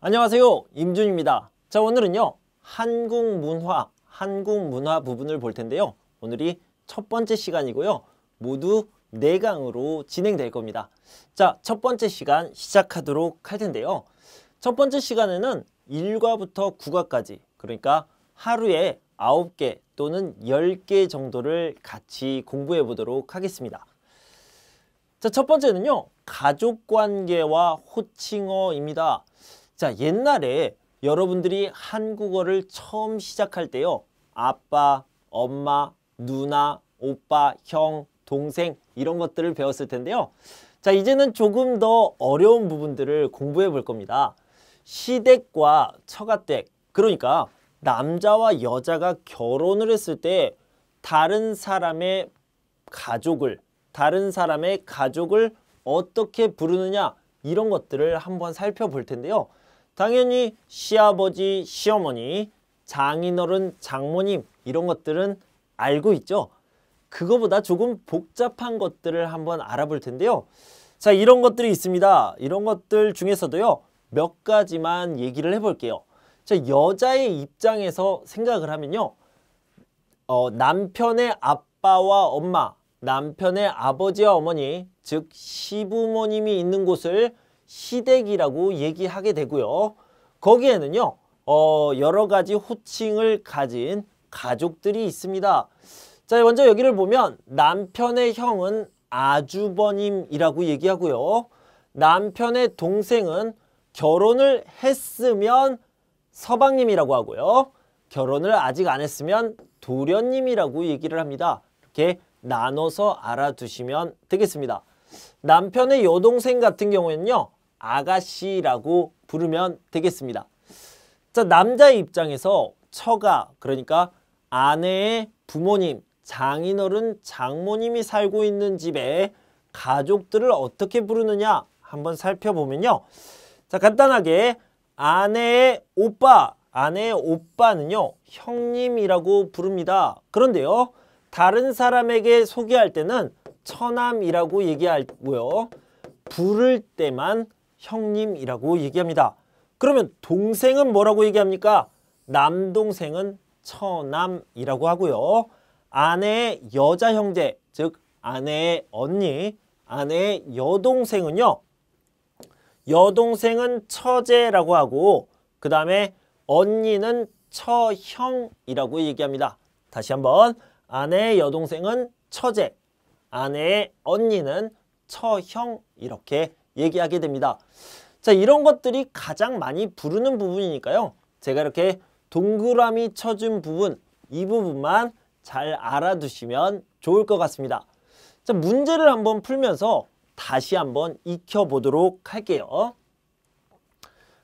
안녕하세요, 임준입니다. 자, 오늘은요 한국 문화 부분을 볼 텐데요. 오늘이 첫 번째 시간이고요. 모두 4강으로 진행될 겁니다. 자, 첫 번째 시간 시작하도록 할 텐데요. 첫 번째 시간에는 1과부터 9과까지, 그러니까 하루에 9개 또는 10개 정도를 같이 공부해 보도록 하겠습니다. 자, 첫 번째는요, 가족관계와 호칭어입니다. 자, 옛날에 여러분들이 한국어를 처음 시작할 때요, 아빠, 엄마, 누나, 오빠, 형, 동생 이런 것들을 배웠을 텐데요. 자, 이제는 조금 더 어려운 부분들을 공부해 볼 겁니다. 시댁과 처가댁, 그러니까 남자와 여자가 결혼을 했을 때 다른 사람의 가족을 어떻게 부르느냐, 이런 것들을 한번 살펴볼 텐데요. 당연히 시아버지, 시어머니, 장인어른, 장모님 이런 것들은 알고 있죠. 그거보다 조금 복잡한 것들을 한번 알아볼 텐데요. 자, 이런 것들이 있습니다. 이런 것들 중에서도요, 몇 가지만 얘기를 해볼게요. 자, 여자의 입장에서 생각을 하면요, 남편의 아빠와 엄마, 남편의 아버지와 어머니, 즉 시부모님이 있는 곳을 시댁이라고 얘기하게 되고요. 거기에는요, 여러 가지 호칭을 가진 가족들이 있습니다. 자, 먼저 여기를 보면 남편의 형은 아주버님이라고 얘기하고요. 남편의 동생은 결혼을 했으면 서방님이라고 하고요. 결혼을 아직 안 했으면 도련님이라고 얘기를 합니다. 이렇게 나눠서 알아두시면 되겠습니다. 남편의 여동생 같은 경우에는요, 아가씨라고 부르면 되겠습니다. 자, 남자의 입장에서 처가, 그러니까 아내의 부모님, 장인어른, 장모님이 살고 있는 집에 가족들을 어떻게 부르느냐 한번 살펴보면요. 자, 간단하게 아내의 오빠는요, 형님이라고 부릅니다. 그런데요, 다른 사람에게 소개할 때는 처남이라고 얘기하고요. 부를 때만 형님이라고 얘기합니다. 그러면 동생은 뭐라고 얘기합니까? 남동생은 처남이라고 하고요. 아내의 여자 형제, 즉 아내의 언니, 아내의 여동생은요, 여동생은 처제라고 하고, 그 다음에 언니는 처형이라고 얘기합니다. 다시 한번, 아내의 여동생은 처제, 아내의 언니는 처형, 이렇게 얘기하게 됩니다. 자, 이런 것들이 가장 많이 부르는 부분이니까요. 제가 이렇게 동그라미 쳐준 부분, 이 부분만 잘 알아두시면 좋을 것 같습니다. 자, 문제를 한번 풀면서 다시 한번 익혀보도록 할게요.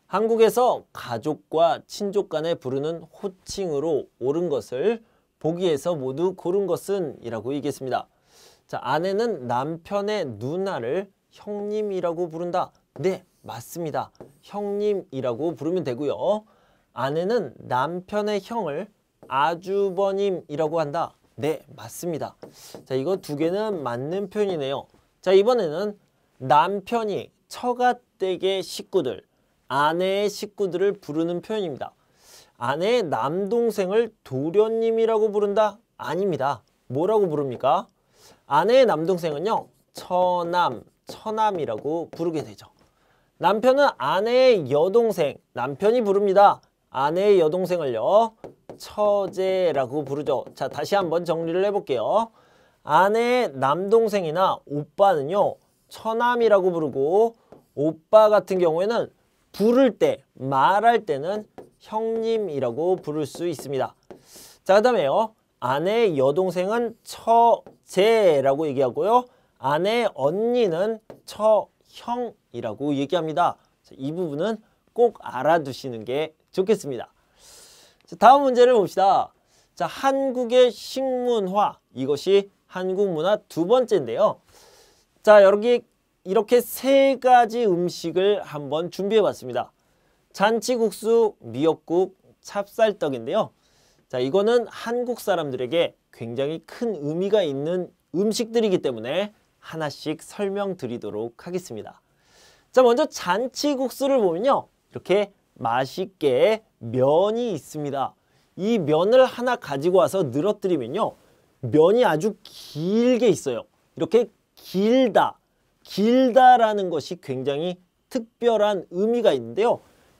한국에서 가족과 친족 간에 부르는 호칭으로 옳은 것을 보기에서 모두 고른 것은 이라고 얘기했습니다. 자, 아내는 남편의 누나를 형님이라고 부른다. 네, 맞습니다. 형님이라고 부르면 되고요. 아내는 남편의 형을 아주버님이라고 한다. 네, 맞습니다. 자, 이거 두 개는 맞는 표현이네요. 자, 이번에는 남편이 처가댁의 식구들, 아내의 식구들을 부르는 표현입니다. 아내의 남동생을 도련님이라고 부른다? 아닙니다. 뭐라고 부릅니까? 아내의 남동생은요, 처남이라고 부르게 되죠. 남편은 아내의 여동생, 남편이 부릅니다. 아내의 여동생을요, 처제라고 부르죠. 자, 다시 한번 정리를 해볼게요. 아내의 남동생이나 오빠는요, 처남이라고 부르고, 오빠 같은 경우에는 부를 때, 말할 때는 형님이라고 부를 수 있습니다. 자, 그 다음에요, 아내의 여동생은 처제라고 얘기하고요. 아내의 언니는 처형이라고 얘기합니다. 자, 이 부분은 꼭 알아두시는 게 좋겠습니다. 자, 다음 문제를 봅시다. 자, 한국의 식문화, 이것이 한국 문화 두 번째인데요. 자, 여기 이렇게 3가지 음식을 한번 준비해 봤습니다. 잔치국수, 미역국, 찹쌀떡인데요. 자, 이거는 한국 사람들에게 굉장히 큰 의미가 있는 음식들이기 때문에 하나씩 설명드리도록 하겠습니다. 자, 먼저 잔치국수를 보면요, 이렇게 맛있게 면이 있습니다. 이 면을 하나 가지고 와서 늘어뜨리면요. 면이 아주 길게 있어요. 이렇게 길다라는 것이 굉장히 특별한 의미가 있는데요.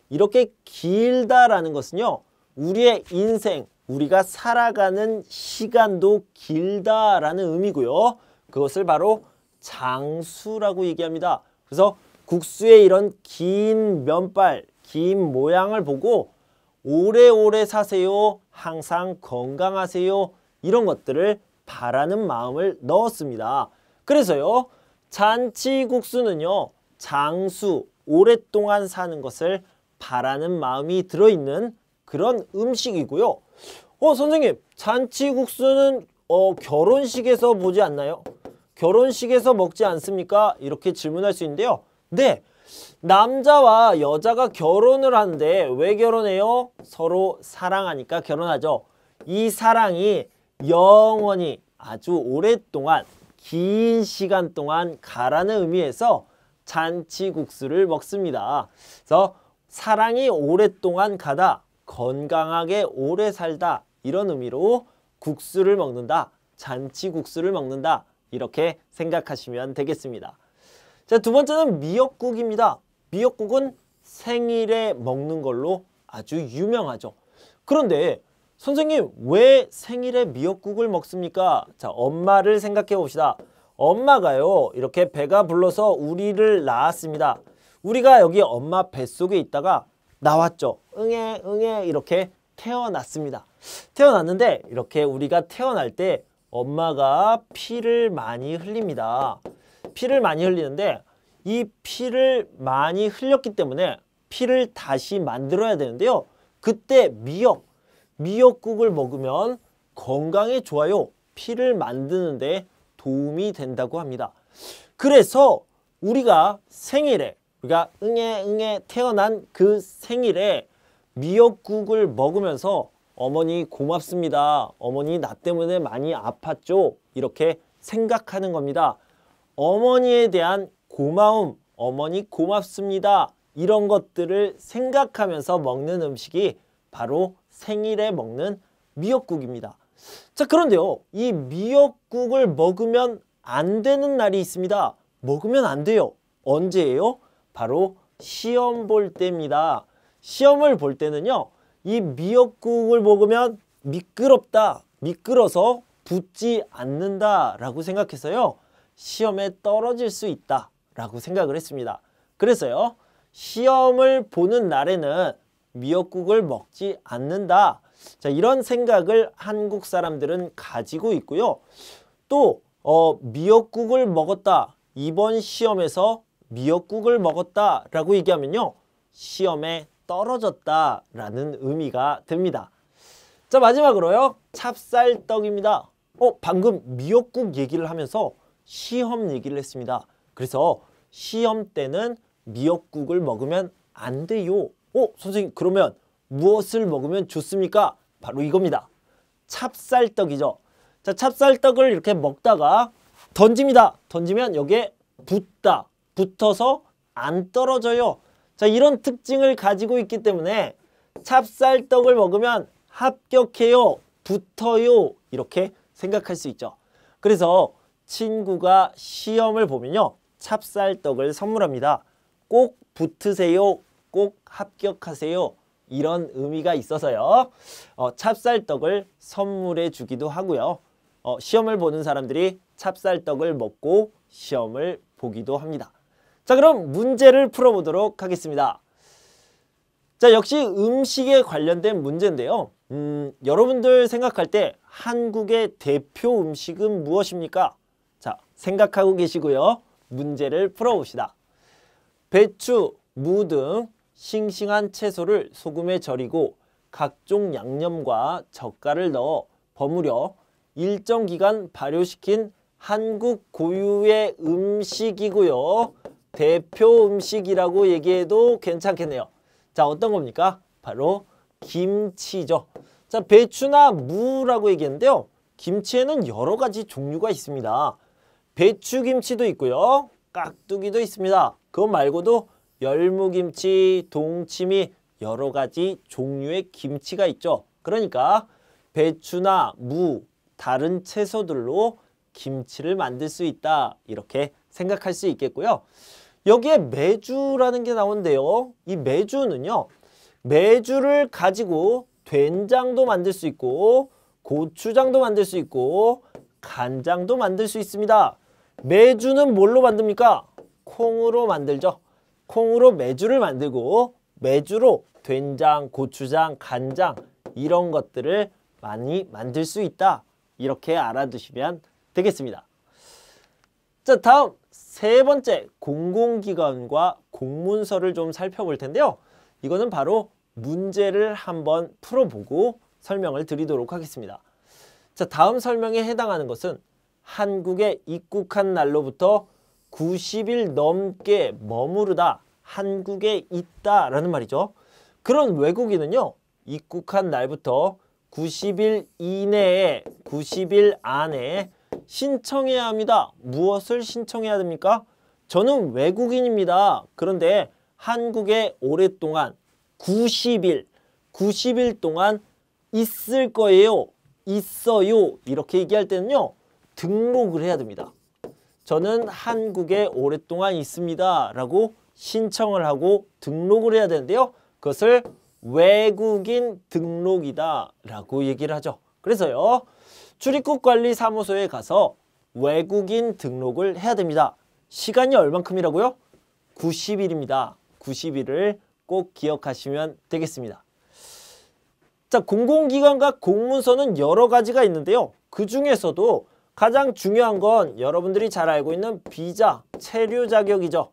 이렇게 길다라는 것은요. 우리의 인생, 우리가 살아가는 시간도 길다라는 의미고요. 그것을 바로 장수라고 얘기합니다. 그래서 국수의 이런 긴 면발, 긴 모양을 보고 오래오래 사세요, 항상 건강하세요, 이런 것들을 바라는 마음을 넣었습니다. 그래서요, 잔치국수는요, 장수, 오랫동안 사는 것을 바라는 마음이 들어있는 그런 음식이고요. 선생님, 잔치국수는 결혼식에서 보지 않나요? 결혼식에서 먹지 않습니까? 이렇게 질문할 수 있는데요. 네, 남자와 여자가 결혼을 하는데 왜 결혼해요? 서로 사랑하니까 결혼하죠. 이 사랑이 영원히 아주 오랫동안 긴 시간 동안 가라는 의미에서 잔치국수를 먹습니다. 그래서 사랑이 오랫동안 가다, 건강하게 오래 살다, 이런 의미로 국수를 먹는다, 잔치국수를 먹는다, 이렇게 생각하시면 되겠습니다. 자, 두 번째는 미역국입니다. 미역국은 생일에 먹는 걸로 아주 유명하죠. 그런데 선생님, 왜 생일에 미역국을 먹습니까? 자, 엄마를 생각해 봅시다. 엄마가요, 이렇게 배가 불러서 우리를 낳았습니다. 우리가 여기 엄마 뱃속에 있다가 나왔죠. 응애 응애 이렇게 태어났습니다. 태어났는데 이렇게 우리가 태어날 때 엄마가 피를 많이 흘립니다. 피를 많이 흘리는데 이 피를 많이 흘렸기 때문에 피를 다시 만들어야 되는데요. 그때 미역국을 먹으면 건강에 좋아요. 피를 만드는데 도움이 된다고 합니다. 그래서 우리가 생일에, 우리가 응애 태어난 그 생일에 미역국을 먹으면서 어머니 고맙습니다. 어머니 나 때문에 많이 아팠죠. 이렇게 생각하는 겁니다. 어머니에 대한 고마움, 어머니 고맙습니다. 이런 것들을 생각하면서 먹는 음식이 바로 생일에 먹는 미역국입니다. 자, 그런데요, 이 미역국을 먹으면 안 되는 날이 있습니다. 먹으면 안 돼요. 언제예요? 바로 시험 볼 때입니다. 시험을 볼 때는요, 이 미역국을 먹으면 미끄럽다, 미끄러서 붙지 않는다 라고 생각해서요, 시험에 떨어질 수 있다 라고 생각을 했습니다. 그래서요, 시험을 보는 날에는 미역국을 먹지 않는다. 자, 이런 생각을 한국 사람들은 가지고 있고요. 또 미역국을 먹었다. 이번 시험에서 미역국을 먹었다 라고 얘기하면요, 시험에 떨어졌다라는 의미가 됩니다. 자, 마지막으로요, 찹쌀떡입니다. 방금 미역국 얘기를 하면서 시험 얘기를 했습니다. 그래서 시험 때는 미역국을 먹으면 안 돼요. 선생님, 그러면 무엇을 먹으면 좋습니까? 바로 이겁니다. 찹쌀떡이죠. 자, 찹쌀떡을 이렇게 먹다가 던집니다. 던지면 여기에 붙어서 안 떨어져요. 자, 이런 특징을 가지고 있기 때문에 찹쌀떡을 먹으면 합격해요, 붙어요, 이렇게 생각할 수 있죠. 그래서 친구가 시험을 보면요, 찹쌀떡을 선물합니다. 꼭 붙으세요, 꼭 합격하세요, 이런 의미가 있어서요, 찹쌀떡을 선물해 주기도 하고요. 시험을 보는 사람들이 찹쌀떡을 먹고 시험을 보기도 합니다. 자, 그럼 문제를 풀어보도록 하겠습니다. 자, 역시 음식에 관련된 문제인데요. 여러분들 생각할 때 한국의 대표 음식은 무엇입니까? 자, 생각하고 계시고요. 문제를 풀어봅시다. 배추, 무 등 싱싱한 채소를 소금에 절이고 각종 양념과 젓갈을 넣어 버무려 일정 기간 발효시킨 한국 고유의 음식이고요. 대표 음식이라고 얘기해도 괜찮겠네요. 자, 어떤 겁니까? 바로 김치죠. 자, 배추나 무라고 얘기했는데요. 김치에는 여러 가지 종류가 있습니다. 배추김치도 있고요. 깍두기도 있습니다. 그것 말고도 열무김치, 동치미, 여러 가지 종류의 김치가 있죠. 그러니까 배추나 무, 다른 채소들로 김치를 만들 수 있다. 이렇게 생각할 수 있겠고요. 여기에 메주라는 게 나오는데요. 이 메주는요. 메주를 가지고 된장도 만들 수 있고 고추장도 만들 수 있고 간장도 만들 수 있습니다. 메주는 뭘로 만듭니까? 콩으로 만들죠. 콩으로 메주를 만들고 메주로 된장, 고추장, 간장 이런 것들을 많이 만들 수 있다. 이렇게 알아두시면 되겠습니다. 자, 다음 세 번째 공공기관과 공문서를 좀 살펴볼 텐데요. 이거는 바로 문제를 한번 풀어보고 설명을 드리도록 하겠습니다. 자, 다음 설명에 해당하는 것은 한국에 입국한 날로부터 90일 넘게 머무르다 한국에 있다라는 말이죠. 그런 외국인은요. 입국한 날부터 90일 이내에 90일 안에 신청해야 합니다. 무엇을 신청해야 됩니까? 저는 외국인입니다. 그런데 한국에 오랫동안 90일 동안 있을 거예요. 있어요. 이렇게 얘기할 때는요. 등록을 해야 됩니다. 저는 한국에 오랫동안 있습니다. 라고 신청을 하고 등록을 해야 되는데요. 그것을 외국인 등록이다 라고 얘기를 하죠. 그래서요. 출입국관리사무소에 가서 외국인 등록을 해야 됩니다. 시간이 얼만큼이라고요? 90일입니다. 90일을 꼭 기억하시면 되겠습니다. 자, 공공기관과 공문서는 여러 가지가 있는데요. 그 중에서도 가장 중요한 건 여러분들이 잘 알고 있는 비자, 체류 자격이죠.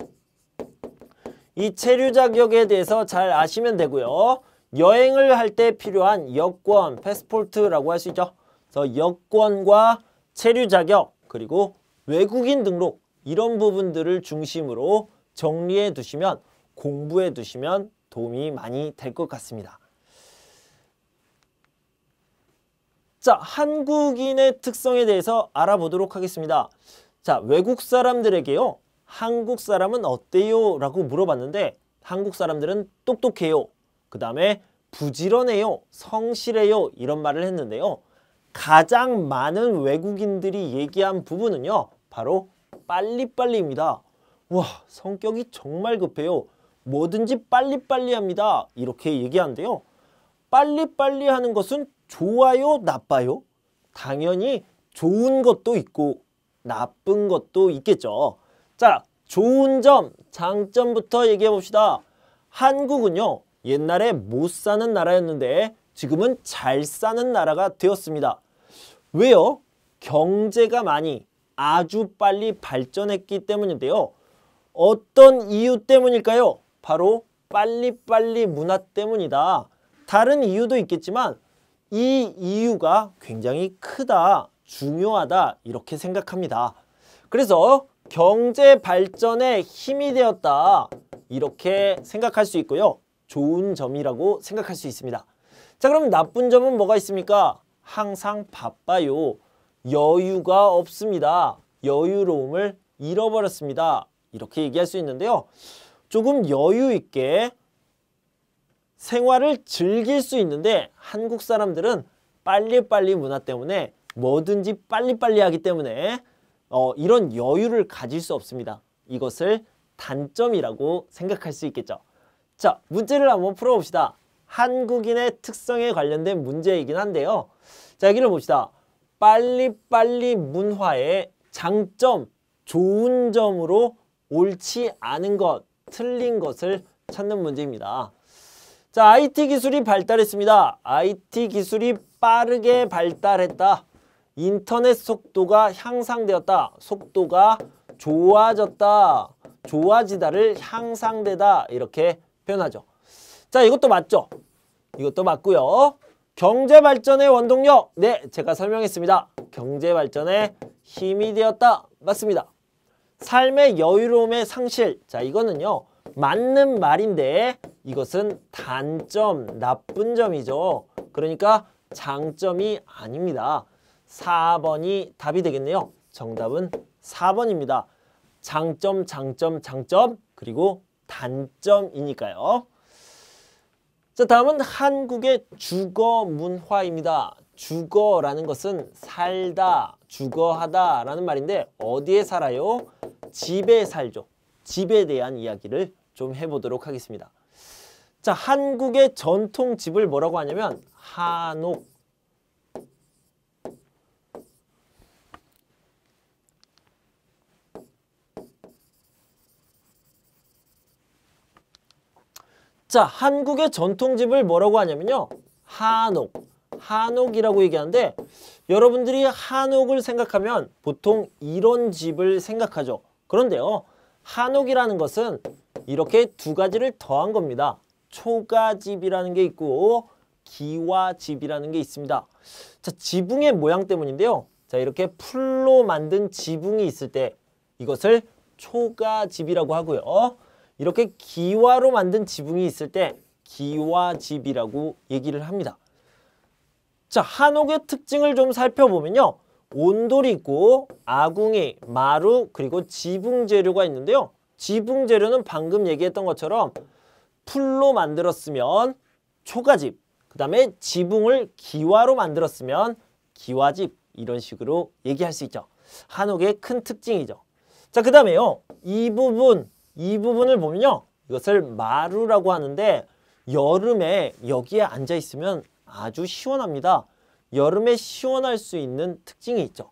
이 체류 자격에 대해서 잘 아시면 되고요. 여행을 할 때 필요한 여권, 패스포트라고 할 수 있죠. 그래서 여권과 체류 자격, 그리고 외국인 등록 이런 부분들을 중심으로 정리해 두시면 공부해 두시면 도움이 많이 될 것 같습니다. 자, 한국인의 특성에 대해서 알아보도록 하겠습니다. 자, 외국 사람들에게요. 한국 사람은 어때요? 라고 물어봤는데 한국 사람들은 똑똑해요. 그 다음에 부지런해요. 성실해요. 이런 말을 했는데요. 가장 많은 외국인들이 얘기한 부분은요. 바로 빨리빨리입니다. 와, 성격이 정말 급해요. 뭐든지 빨리빨리 합니다. 이렇게 얘기하는데요. 빨리빨리 하는 것은 좋아요, 나빠요? 당연히 좋은 것도 있고 나쁜 것도 있겠죠. 자, 좋은 점, 장점부터 얘기해 봅시다. 한국은요. 옛날에 못 사는 나라였는데 지금은 잘 사는 나라가 되었습니다. 왜요? 경제가 많이 아주 빨리 발전했기 때문인데요. 어떤 이유 때문일까요? 바로 빨리빨리 문화 때문이다. 다른 이유도 있겠지만 이 이유가 굉장히 크다, 중요하다 이렇게 생각합니다. 그래서 경제 발전에 힘이 되었다 이렇게 생각할 수 있고요. 좋은 점이라고 생각할 수 있습니다. 자, 그럼 나쁜 점은 뭐가 있습니까? 항상 바빠요. 여유가 없습니다. 여유로움을 잃어버렸습니다. 이렇게 얘기할 수 있는데요. 조금 여유 있게 생활을 즐길 수 있는데 한국 사람들은 빨리빨리 문화 때문에 뭐든지 빨리빨리 하기 때문에 이런 여유를 가질 수 없습니다. 이것을 단점이라고 생각할 수 있겠죠. 자, 문제를 한번 풀어봅시다. 한국인의 특성에 관련된 문제이긴 한데요. 자, 여기를 봅시다. 빨리빨리 문화의 장점, 좋은 점으로 옳지 않은 것, 틀린 것을 찾는 문제입니다. 자, IT 기술이 발달했습니다. IT 기술이 빠르게 발달했다. 인터넷 속도가 향상되었다. 속도가 좋아졌다. 좋아지다를 향상되다. 이렇게 표현하죠. 자, 이것도 맞죠? 이것도 맞고요. 경제 발전의 원동력. 네, 제가 설명했습니다. 경제 발전에 힘이 되었다. 맞습니다. 삶의 여유로움의 상실. 자, 이거는요. 맞는 말인데 이것은 단점, 나쁜 점이죠. 그러니까 장점이 아닙니다. 4번이 답이 되겠네요. 정답은 4번입니다. 장점, 장점, 장점, 그리고 단점이니까요. 자, 다음은 한국의 주거 문화입니다. 주거라는 것은 살다, 주거하다 라는 말인데 어디에 살아요? 집에 살죠. 집에 대한 이야기를 좀 해보도록 하겠습니다. 자, 한국의 전통 집을 뭐라고 하냐면 한옥. 자, 한국의 전통집을 뭐라고 하냐면요. 한옥. 한옥이라고 얘기하는데 여러분들이 한옥을 생각하면 보통 이런 집을 생각하죠. 그런데요. 한옥이라는 것은 이렇게 두 가지를 더한 겁니다. 초가집이라는 게 있고 기와집이라는 게 있습니다. 자, 지붕의 모양 때문인데요. 자, 이렇게 풀로 만든 지붕이 있을 때 이것을 초가집이라고 하고요. 이렇게 기와로 만든 지붕이 있을 때 기와집이라고 얘기를 합니다. 자, 한옥의 특징을 좀 살펴보면요. 온돌이 있고 아궁이, 마루, 그리고 지붕 재료가 있는데요. 지붕 재료는 방금 얘기했던 것처럼 풀로 만들었으면 초가집, 그 다음에 지붕을 기와로 만들었으면 기와집, 이런 식으로 얘기할 수 있죠. 한옥의 큰 특징이죠. 자, 그 다음에요. 이 부분을 보면요. 이것을 마루라고 하는데 여름에 여기에 앉아 있으면 아주 시원합니다. 여름에 시원할 수 있는 특징이 있죠.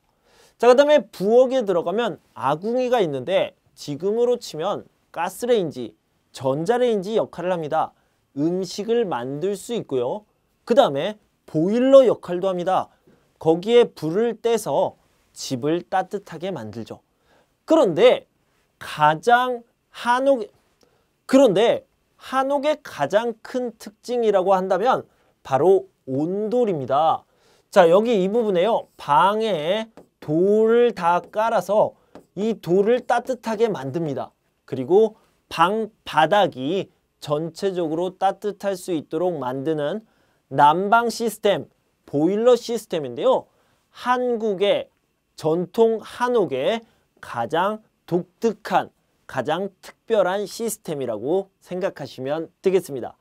자, 그 다음에 부엌에 들어가면 아궁이가 있는데 지금으로 치면 가스레인지, 전자레인지 역할을 합니다. 음식을 만들 수 있고요. 그 다음에 보일러 역할도 합니다. 거기에 불을 떼서 집을 따뜻하게 만들죠. 그런데 한옥의 가장 큰 특징이라고 한다면 바로 온돌입니다. 자, 여기 이 부분에요. 방에 돌을 다 깔아서 이 돌을 따뜻하게 만듭니다. 그리고 방 바닥이 전체적으로 따뜻할 수 있도록 만드는 난방 시스템, 보일러 시스템인데요. 한국의 전통 한옥의 가장 독특한, 가장 특별한 시스템이라고 생각하시면 되겠습니다.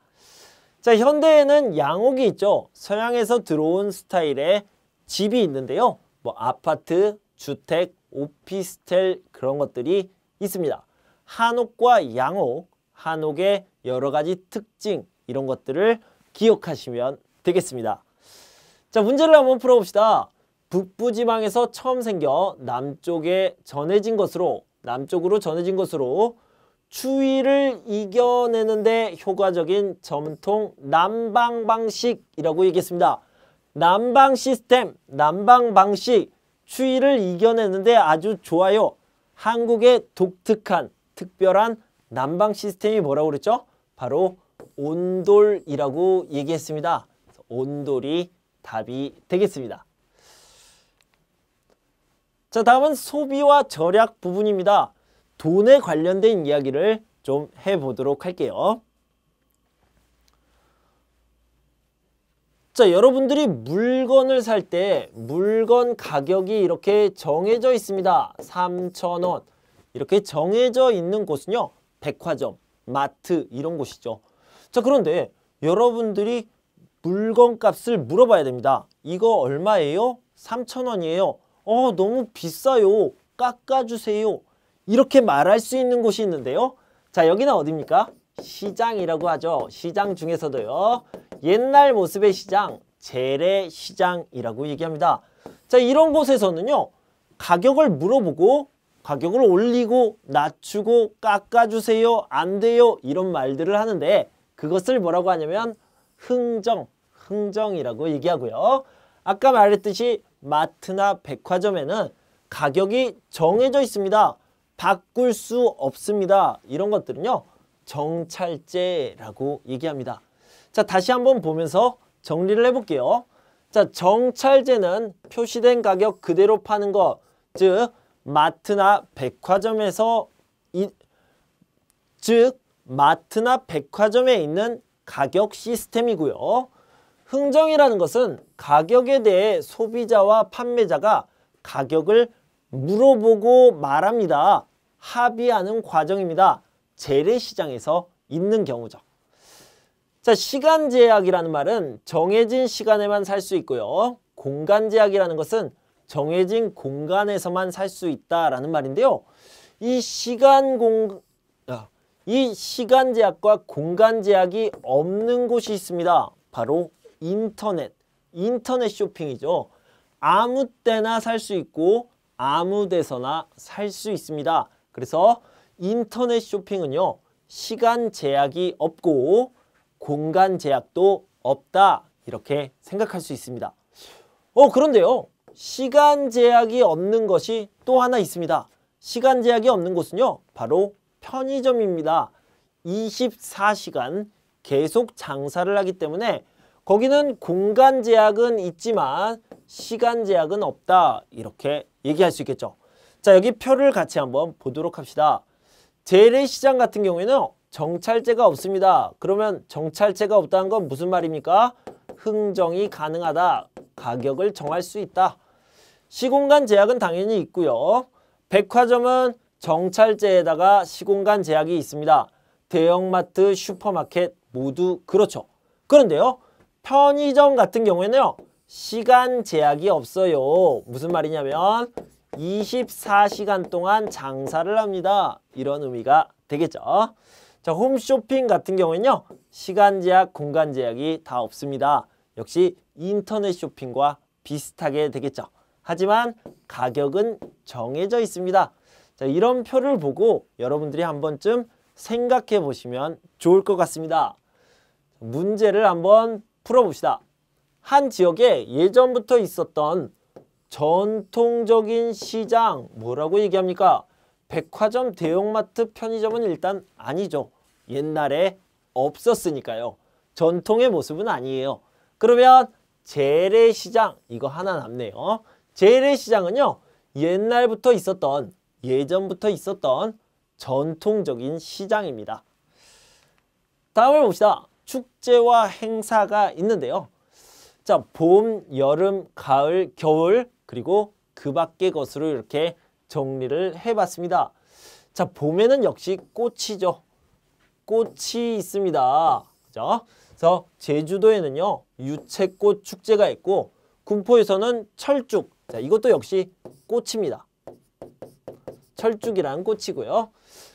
자, 현대에는 양옥이 있죠. 서양에서 들어온 스타일의 집이 있는데요. 뭐 아파트, 주택, 오피스텔 그런 것들이 있습니다. 한옥과 양옥, 한옥의 여러 가지 특징 이런 것들을 기억하시면 되겠습니다. 자, 문제를 한번 풀어봅시다. 북부지방에서 처음 생겨 남쪽으로 전해진 것으로 추위를 이겨내는데 효과적인 전통 난방 방식이라고 얘기했습니다. 난방 시스템, 난방 방식, 추위를 이겨내는데 아주 좋아요. 한국의 독특한, 특별한 난방 시스템이 뭐라고 그랬죠? 바로 온돌이라고 얘기했습니다. 온돌이 답이 되겠습니다. 자, 다음은 소비와 절약 부분입니다. 돈에 관련된 이야기를 좀 해보도록 할게요. 자, 여러분들이 물건을 살 때 물건 가격이 이렇게 정해져 있습니다. 3,000원. 이렇게 정해져 있는 곳은요. 백화점, 마트 이런 곳이죠. 자, 그런데 여러분들이 물건 값을 물어봐야 됩니다. 이거 얼마예요? 3,000원이에요. 너무 비싸요. 깎아주세요. 이렇게 말할 수 있는 곳이 있는데요. 자, 여기는 어디입니까? 시장이라고 하죠. 시장 중에서도요. 옛날 모습의 시장, 재래시장이라고 얘기합니다. 자, 이런 곳에서는요. 가격을 물어보고 가격을 올리고 낮추고 깎아주세요. 안 돼요. 이런 말들을 하는데 그것을 뭐라고 하냐면 흥정이라고 얘기하고요. 아까 말했듯이 마트나 백화점에는 가격이 정해져 있습니다. 바꿀 수 없습니다. 이런 것들은요. 정찰제라고 얘기합니다. 자, 다시 한번 보면서 정리를 해볼게요. 자, 정찰제는 표시된 가격 그대로 파는 것, 즉 마트나 백화점에 있는 가격 시스템이고요. 흥정이라는 것은 가격에 대해 소비자와 판매자가 가격을 물어보고 말합니다. 합의하는 과정입니다. 재래시장에서 있는 경우죠. 자, 시간 제약이라는 말은 정해진 시간에만 살 수 있고요. 공간 제약이라는 것은 정해진 공간에서만 살 수 있다라는 말인데요. 이 시간 제약과 공간 제약이 없는 곳이 있습니다. 바로 인터넷 쇼핑이죠. 아무 때나 살 수 있고 아무 데서나 살 수 있습니다. 그래서 인터넷 쇼핑은요, 시간 제약이 없고 공간 제약도 없다, 이렇게 생각할 수 있습니다. 그런데요, 시간 제약이 없는 것이 또 하나 있습니다. 시간 제약이 없는 곳은요, 바로 편의점입니다. 24시간 계속 장사를 하기 때문에 거기는 공간 제약은 있지만 시간 제약은 없다, 이렇게 얘기할 수 있겠죠. 자, 여기 표를 같이 한번 보도록 합시다. 재래시장 같은 경우에는 정찰제가 없습니다. 그러면 정찰제가 없다는 건 무슨 말입니까? 흥정이 가능하다, 가격을 정할 수 있다. 시공간 제약은 당연히 있고요. 백화점은 정찰제에다가 시공간 제약이 있습니다. 대형마트, 슈퍼마켓 모두 그렇죠. 그런데요, 편의점 같은 경우에는요, 시간 제약이 없어요. 무슨 말이냐면 24시간 동안 장사를 합니다, 이런 의미가 되겠죠. 자, 홈쇼핑 같은 경우에는요, 시간 제약, 공간 제약이 다 없습니다. 역시 인터넷 쇼핑과 비슷하게 되겠죠. 하지만 가격은 정해져 있습니다. 자, 이런 표를 보고 여러분들이 한 번쯤 생각해 보시면 좋을 것 같습니다. 문제를 한번 풀어봅시다. 한 지역에 예전부터 있었던 전통적인 시장, 뭐라고 얘기합니까? 백화점, 대형마트, 편의점은 일단 아니죠. 옛날에 없었으니까요. 전통의 모습은 아니에요. 그러면 재래시장, 이거 하나 남네요. 재래시장은요, 옛날부터 있었던, 예전부터 있었던 전통적인 시장입니다. 다음을 봅시다. 축제와 행사가 있는데요. 자, 봄, 여름, 가을, 겨울, 그리고 그 밖의 것으로 이렇게 정리를 해봤습니다. 자, 봄에는 역시 꽃이죠. 꽃이 있습니다. 그죠? 그래서 제주도에는요, 유채꽃 축제가 있고, 군포에서는 철쭉. 자, 이것도 역시 꽃입니다. 철쭉이라는 꽃이고요.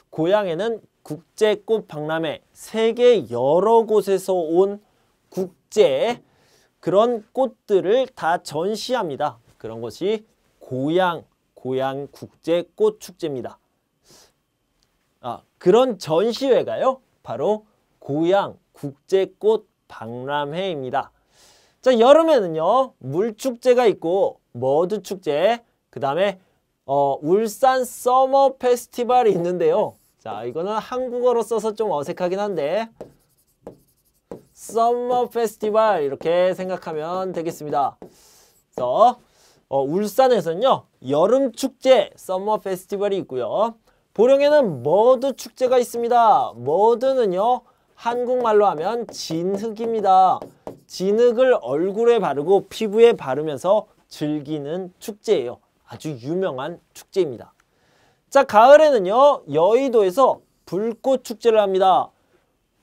고향에는 국제꽃 박람회, 세계 여러 곳에서 온 국제 그런 꽃들을 다 전시합니다. 그런 것이 고향 국제꽃 축제입니다. 그런 전시회가요, 바로 고향 국제꽃 박람회입니다. 자, 여름에는요, 물축제가 있고 머드 축제, 그 다음에 울산 서머 페스티벌이 있는데요. 자, 이거는 한국어로 써서 좀 어색하긴 한데 서머 페스티벌 이렇게 생각하면 되겠습니다. 그래서 울산에서는요, 여름 축제 서머 페스티벌이 있고요. 보령에는 머드 축제가 있습니다. 머드는요, 한국말로 하면 진흙입니다. 진흙을 얼굴에 바르고 피부에 바르면서 즐기는 축제예요. 아주 유명한 축제입니다. 자, 가을에는요, 여의도에서 불꽃 축제를 합니다.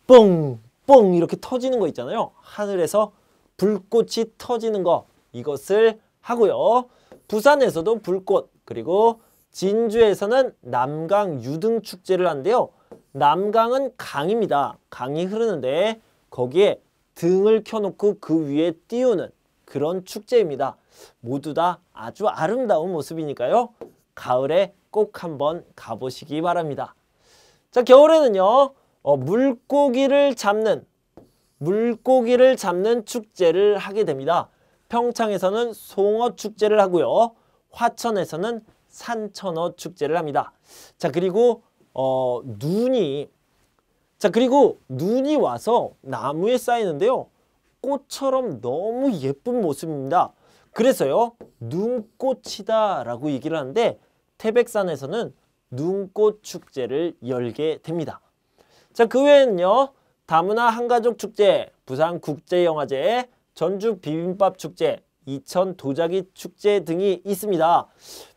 뻥! 뻥! 이렇게 터지는 거 있잖아요. 하늘에서 불꽃이 터지는 거, 이것을 하고요. 부산에서도 불꽃, 그리고 진주에서는 남강 유등 축제를 하는데요. 남강은 강입니다. 강이 흐르는데 거기에 등을 켜놓고 그 위에 띄우는 그런 축제입니다. 모두 다 아주 아름다운 모습이니까요. 가을에 꼭 한번 가보시기 바랍니다. 자, 겨울에는요, 물고기를 잡는 축제를 하게 됩니다. 평창에서는 송어 축제를 하고요. 화천에서는 산천어 축제를 합니다. 자, 그리고 눈이 와서 나무에 쌓이는데요. 꽃처럼 너무 예쁜 모습입니다. 그래서요, 눈꽃이다 라고 얘기를 하는데 태백산에서는 눈꽃 축제를 열게 됩니다. 자, 그 외에는요, 다문화 한가족 축제, 부산 국제영화제, 전주 비빔밥 축제, 이천 도자기 축제 등이 있습니다.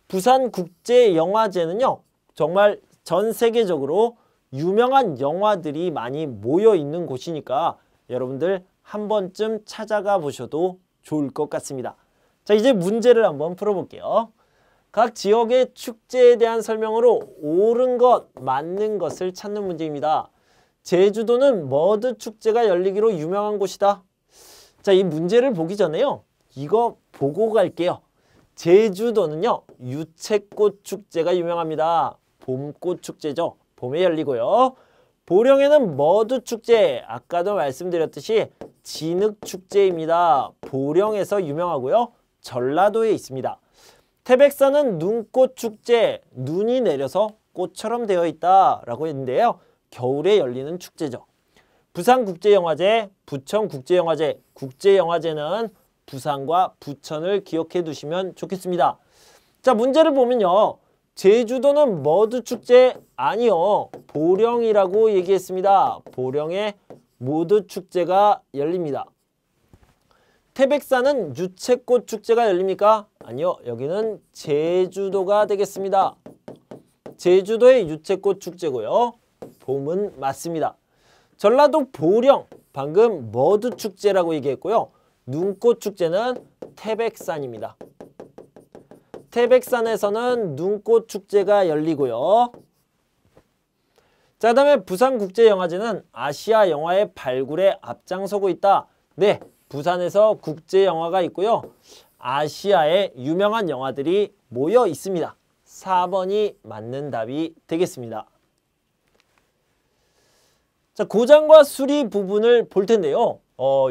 부산 국제영화제는요, 정말 전 세계적으로 유명한 영화들이 많이 모여 있는 곳이니까 여러분들 한 번쯤 찾아가 보셔도 좋을 것 같습니다. 자, 이제 문제를 한번 풀어볼게요. 각 지역의 축제에 대한 설명으로 옳은 것, 맞는 것을 찾는 문제입니다. 제주도는 머드 축제가 열리기로 유명한 곳이다. 자, 이 문제를 보기 전에요. 이거 보고 갈게요. 제주도는요, 유채꽃 축제가 유명합니다. 봄꽃 축제죠. 봄에 열리고요. 보령에는 머드 축제, 아까도 말씀드렸듯이 진흙 축제입니다. 보령에서 유명하고요. 전라도에 있습니다. 태백산은 눈꽃 축제, 눈이 내려서 꽃처럼 되어 있다라고 했는데요. 겨울에 열리는 축제죠. 부산국제영화제, 부천국제영화제, 국제영화제는 부산과 부천을 기억해 두시면 좋겠습니다. 자, 문제를 보면요. 제주도는 머드 축제 아니요. 보령이라고 얘기했습니다. 보령에 머드 축제가 열립니다. 태백산은 유채꽃 축제가 열립니까? 아니요. 여기는 제주도가 되겠습니다. 제주도의 유채꽃 축제고요. 봄은 맞습니다. 전라도 보령, 방금 머드 축제라고 얘기했고요. 눈꽃 축제는 태백산입니다. 태백산에서는 눈꽃 축제가 열리고요. 자, 그 다음에 부산국제영화제는 아시아 영화의 발굴에 앞장서고 있다. 네, 부산에서 국제영화가 있고요. 아시아의 유명한 영화들이 모여 있습니다. 4번이 맞는 답이 되겠습니다. 자, 고장과 수리 부분을 볼 텐데요.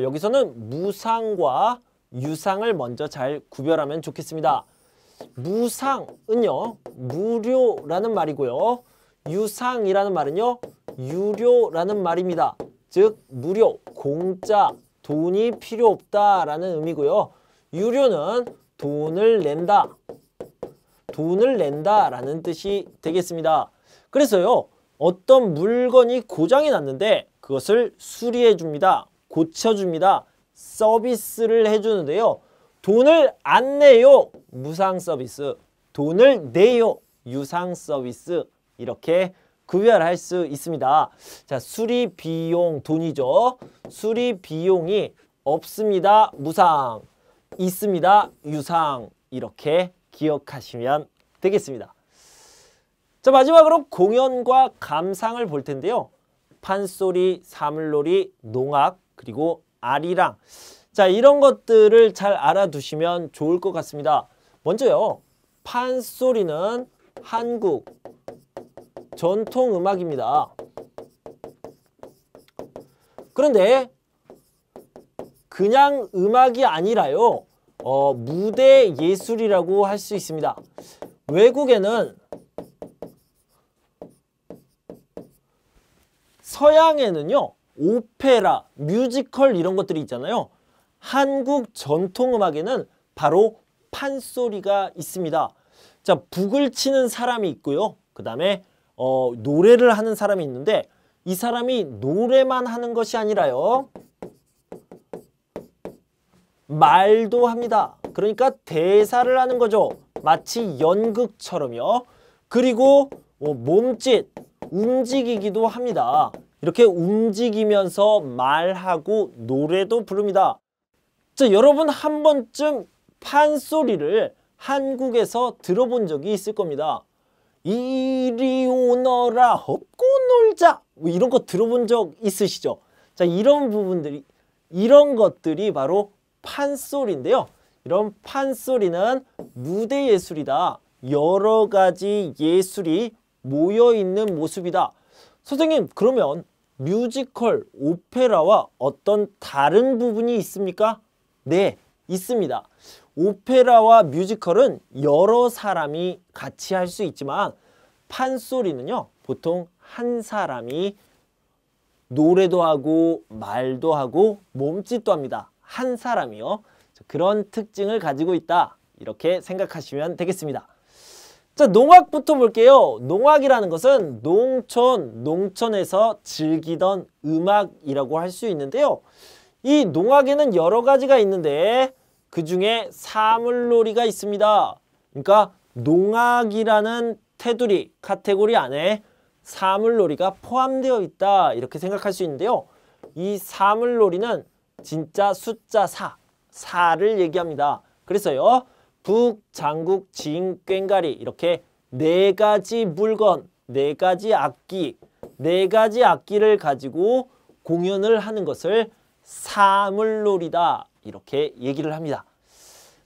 여기서는 무상과 유상을 먼저 잘 구별하면 좋겠습니다. 무상은요, 무료라는 말이고요. 유상이라는 말은요, 유료라는 말입니다. 즉, 무료, 공짜, 돈이 필요 없다라는 의미고요. 유료는 돈을 낸다, 돈을 낸다라는 뜻이 되겠습니다. 그래서요, 어떤 물건이 고장이 났는데 그것을 수리해 줍니다. 고쳐줍니다. 서비스를 해주는데요. 돈을 안 내요. 무상 서비스. 돈을 내요. 유상 서비스. 이렇게 구별할 수 있습니다. 자, 수리 비용 돈이죠. 수리 비용이 없습니다. 무상. 있습니다. 유상. 이렇게 기억하시면 되겠습니다. 자, 마지막으로 공연과 감상을 볼 텐데요. 판소리, 사물놀이, 농악, 그리고 아리랑. 자, 이런 것들을 잘 알아두시면 좋을 것 같습니다. 먼저요. 판소리는 한국 전통음악입니다. 그런데 그냥 음악이 아니라요. 무대 예술이라고 할 수 있습니다. 외국에는 서양에는요. 오페라, 뮤지컬 이런 것들이 있잖아요. 한국 전통음악에는 바로 판소리가 있습니다. 자, 북을 치는 사람이 있고요. 그 다음에 노래를 하는 사람이 있는데 이 사람이 노래만 하는 것이 아니라요. 말도 합니다. 그러니까 대사를 하는 거죠. 마치 연극처럼요. 그리고 몸짓, 움직이기도 합니다. 이렇게 움직이면서 말하고 노래도 부릅니다. 자, 여러분 한 번쯤 판소리를 한국에서 들어본 적이 있을 겁니다. 이리 오너라 업고 놀자 뭐 이런 거 들어본 적 있으시죠? 자, 이런 것들이 바로 판소리인데요. 이런 판소리는 무대 예술이다. 여러 가지 예술이 모여 있는 모습이다. 선생님, 그러면 뮤지컬, 오페라와 어떤 다른 부분이 있습니까? 네, 있습니다. 오페라와 뮤지컬은 여러 사람이 같이 할 수 있지만 판소리는요, 보통 한 사람이 노래도 하고 말도 하고 몸짓도 합니다. 한 사람이요. 그런 특징을 가지고 있다. 이렇게 생각하시면 되겠습니다. 자, 농악부터 볼게요. 농악이라는 것은 농촌에서 즐기던 음악이라고 할 수 있는데요. 이 농악에는 여러 가지가 있는데 그 중에 사물놀이가 있습니다. 그러니까 농악이라는 테두리, 카테고리 안에 사물놀이가 포함되어 있다. 이렇게 생각할 수 있는데요. 이 사물놀이는 진짜 숫자 4를 얘기합니다. 그래서요. 북, 장국, 징, 꽹가리 이렇게 4가지 물건, 4가지 악기, 4가지 악기를 가지고 공연을 하는 것을 사물놀이다 이렇게 얘기를 합니다.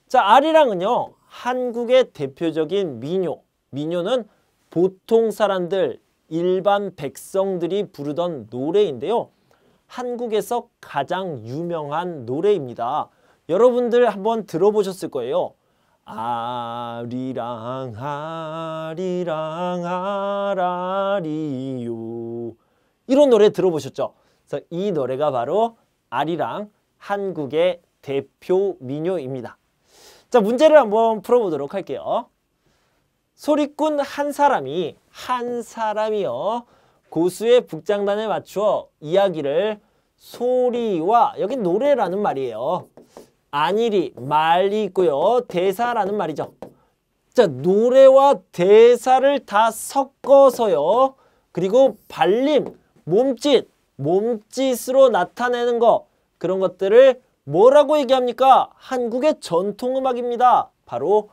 자, 아리랑은요. 한국의 대표적인 민요. 민요는 보통 사람들, 일반 백성들이 부르던 노래인데요. 한국에서 가장 유명한 노래입니다. 여러분들 한번 들어보셨을 거예요. 아리랑 아리랑 아라리요. 이런 노래 들어보셨죠? 그래서 이 노래가 바로 아리랑, 한국의 대표 민요입니다. 자, 문제를 한번 풀어보도록 할게요. 소리꾼 한 사람이요. 고수의 북장단에 맞추어 이야기를 소리와, 여기 노래라는 말이에요. 안일이, 말이 있고요. 대사라는 말이죠. 자, 노래와 대사를 다 섞어서요. 그리고 발림, 몸짓으로 나타내는 거, 그런 것들을 뭐라고 얘기합니까? 한국의 전통음악입니다. 바로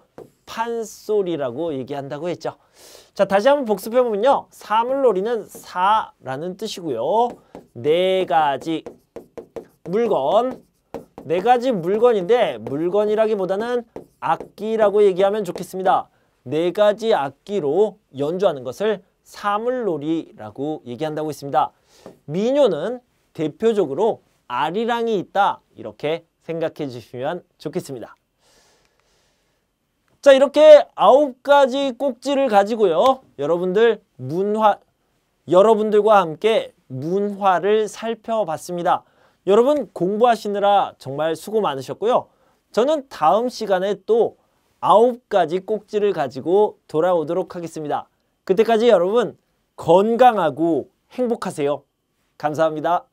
판소리라고 얘기한다고 했죠. 자, 다시 한번 복습해보면요. 사물놀이는 사라는 뜻이고요. 4가지 물건, 4가지 물건인데 물건이라기보다는 악기라고 얘기하면 좋겠습니다. 4가지 악기로 연주하는 것을 사물놀이라고 얘기한다고 했습니다. 민요는 대표적으로 아리랑이 있다 이렇게 생각해 주시면 좋겠습니다. 자, 이렇게 9가지 꼭지를 가지고요. 여러분들과 함께 문화를 살펴봤습니다. 여러분 공부하시느라 정말 수고 많으셨고요. 저는 다음 시간에 또 9가지 꼭지를 가지고 돌아오도록 하겠습니다. 그때까지 여러분 건강하고 행복하세요. 감사합니다.